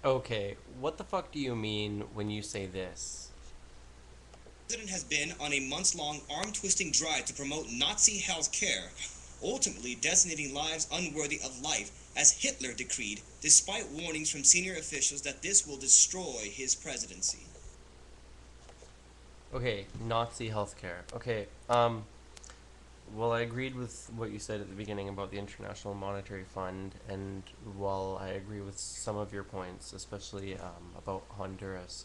Okay, what the fuck do you mean when you say this? The president has been on a months-long arm-twisting drive to promote Nazi health care, ultimately designating lives unworthy of life as Hitler decreed, despite warnings from senior officials that this will destroy his presidency. Okay, Nazi healthcare. Okay, well, I agreed with what you said at the beginning about the International Monetary Fund, and while I agree with some of your points, especially about Honduras,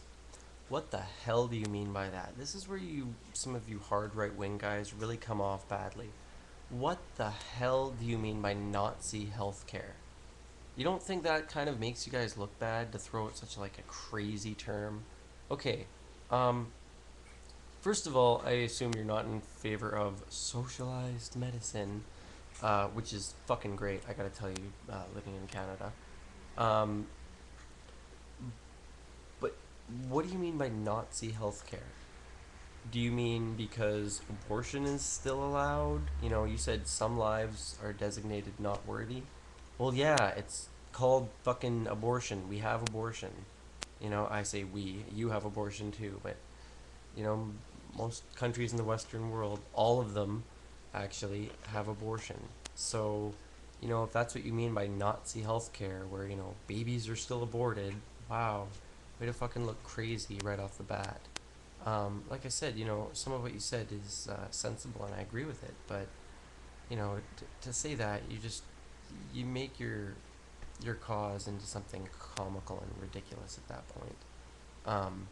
what the hell do you mean by that? This is where some of you hard right wing guys really come off badly. What the hell do you mean by Nazi healthcare? You don't think that kind of makes you guys look bad to throw out such like a crazy term? Okay, um, first of all, I assume you're not in favor of socialized medicine, which is fucking great. I gotta tell you, living in Canada. Um, but what do you mean by Nazi healthcare? Do you mean because abortion is still allowed? You know, you said some lives are designated not worthy. Well, yeah, it's called fucking abortion. We have abortion. You know, I say we. You have abortion too, but you know, most countries in the Western world, all of them actually have abortion. So, you know, if that's what you mean by Nazi healthcare, where, you know, babies are still aborted, wow, way to fucking look crazy right off the bat. Like I said, you know, some of what you said is sensible and I agree with it, but, you know, to say that, you make your cause into something comical and ridiculous at that point. Um,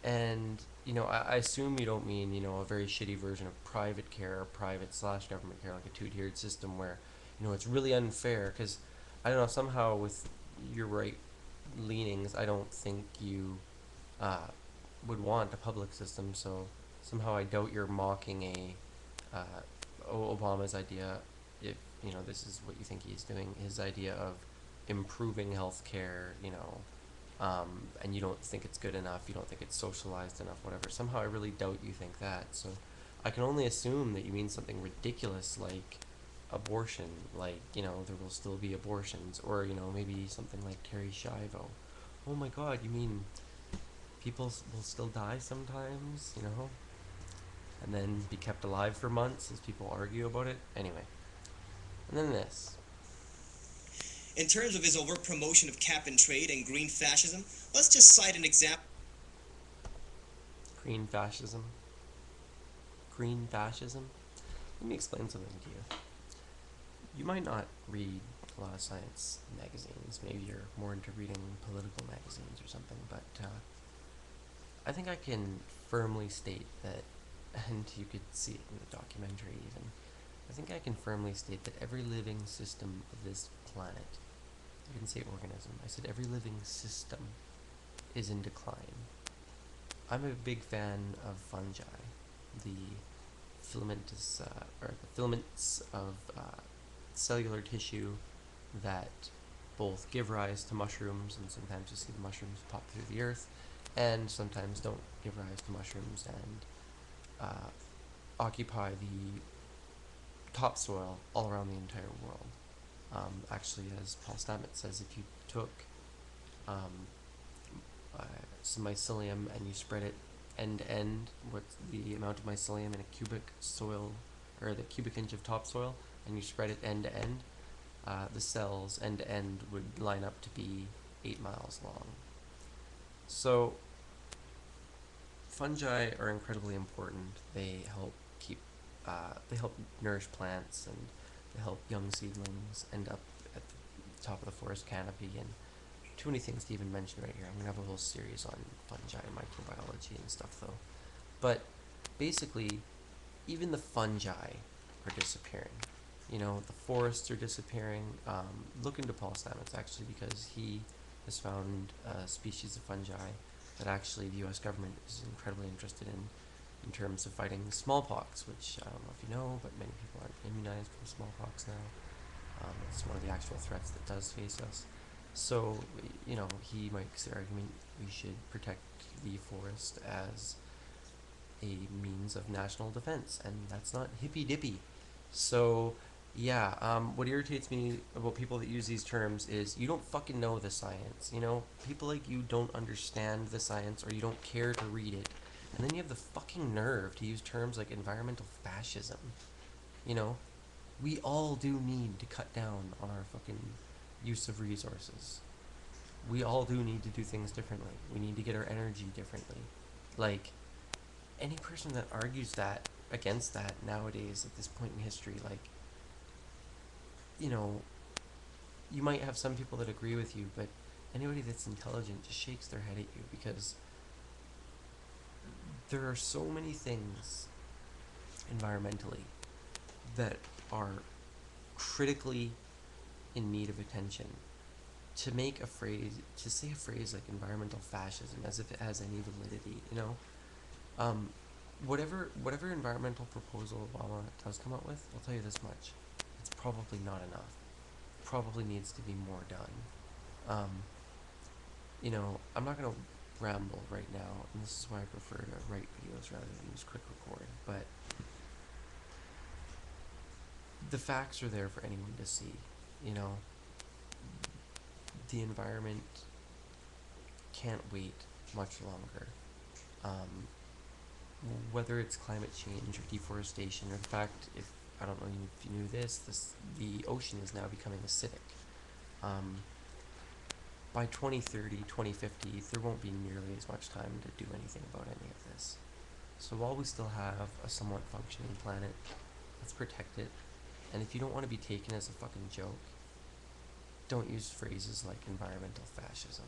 and you know, I assume you don't mean, you know, a very shitty version of private care or private slash government care, like a two-tiered system where, you know, it's really unfair. Because I don't know, somehow with your right leanings, I don't think you uh, would want a public system. So somehow I doubt you're mocking Obama's idea. If you know this is what you think he's doing, his idea of improving healthcare, you know, and you don't think it's good enough, you don't think it's socialized enough, whatever. Somehow I really doubt you think that. So I can only assume that you mean something ridiculous like abortion, like, you know, there will still be abortions, or, you know, maybe something like Terry Schiavo. Oh my god, you mean people will still die sometimes, you know? And then be kept alive for months as people argue about it? Anyway. And then this In terms of his overt promotion of cap and trade and green fascism, let's just cite an example. green fascism. Green fascism? Let me explain something to you. You might not read a lot of science magazines. Maybe you're more into reading political magazines or something, but I think I can firmly state that, and you could see it in the documentary even, I think I can firmly state that every living system of this planet, I didn't say organism, I said every living system is in decline. I'm a big fan of fungi, the or the filaments of cellular tissue that both give rise to mushrooms, and sometimes you see the mushrooms pop through the earth, and sometimes don't give rise to mushrooms and occupy the topsoil all around the entire world. Actually, as Paul Stamets says, if you took um, uh, some mycelium and you spread it end to end, what's the amount of mycelium in a cubic soil, or the cubic inch of topsoil, and you spread it end to end, the cells end to end would line up to be 8 miles long. So fungi are incredibly important. They help nourish plants, and they help young seedlings end up at the top of the forest canopy. And too many things to even mention right here. I'm gonna have a whole series on fungi and microbiology and stuff though. But basically, even the fungi are disappearing. You know, the forests are disappearing. Look into Paul Stamets actually, because he has found a species of fungi that actually the U.S. government is incredibly interested in terms of fighting smallpox, which I don't know if you know, but many people aren't immunized from smallpox now. It's one of the actual threats that does face us. So, you know, he makes the argument we should protect the forest as a means of national defense, and that's not hippy dippy. So, Yeah, what irritates me about people that use these terms is you don't fucking know the science, you know? People like you don't understand the science or you don't care to read it. And then you have the fucking nerve to use terms like environmental fascism. You know? We all do need to cut down on our fucking use of resources. We all do need to do things differently. We need to get our energy differently. Like, any person that argues that against that nowadays at this point in history, like, you know, you might have some people that agree with you, but anybody that's intelligent just shakes their head at you because there are so many things environmentally that are critically in need of attention. To say a phrase like environmental fascism as if it has any validity, you know, um, whatever environmental proposal Obama does come up with, I'll tell you this much: it's probably not enough. Probably needs to be more done. Um, you know, I'm not gonna ramble right now, and this is why I prefer to write videos rather than use quick record. But the facts are there for anyone to see. You know, the environment can't wait much longer. Um, whether it's climate change or deforestation, or the fact, if I don't know if you knew this, the ocean is now becoming acidic. Um, by 2030, 2050, there won't be nearly as much time to do anything about any of this. So while we still have a somewhat functioning planet, let's protect it. And if you don't want to be taken as a fucking joke, don't use phrases like environmental fascism.